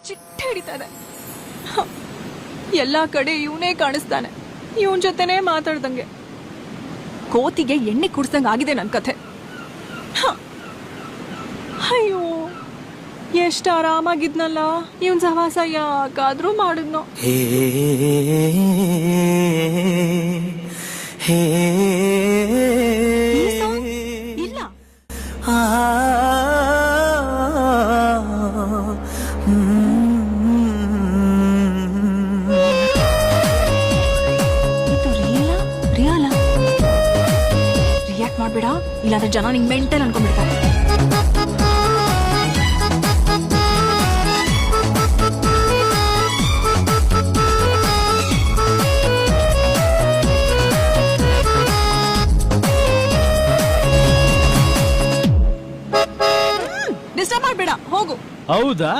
ಚಿಟ್ಟೆ ಹಿಡಿತದೆ. ಎಲ್ಲಾ ಕಡೆ ಇವನೇ ಕಾಣಿಸ್ತಾನೆ. ಇವನ್ ಜೊತೆನೇ ಮಾತಾಡ್ದಂಗೆ. ಕೋತಿಗೆ ಎಣ್ಣೆ ಕುಡ್ಸಂಗ್ ಆಗಿದೆ ನನ್ ಕಥೆ. ಅಯ್ಯೋ, ಎಷ್ಟ ಆರಾಮಾಗಿದ್ನಲ್ಲ. ಇವನ್ ಸಹವಾಸ ಯಾಕಾದ್ರೂ ಮಾಡಿದ್ನೋ. ಇಲ್ಲ, ರಿಯಾಕ್ಟ್ ಮಾಡ್ಬೇಡ, ಇಲ್ಲಾಂದ್ರೆ ಜನ ನಿಂಗ್ ಮೆಂಟಲ್ ಅನ್ಕೊಂಡ್ಬಿಡ್ತಾರೆ. ಡಿಸ್ಟರ್ಬ್ ಮಾಡ್ಬೇಡ, ಹೋಗು. ಹೌದಾ?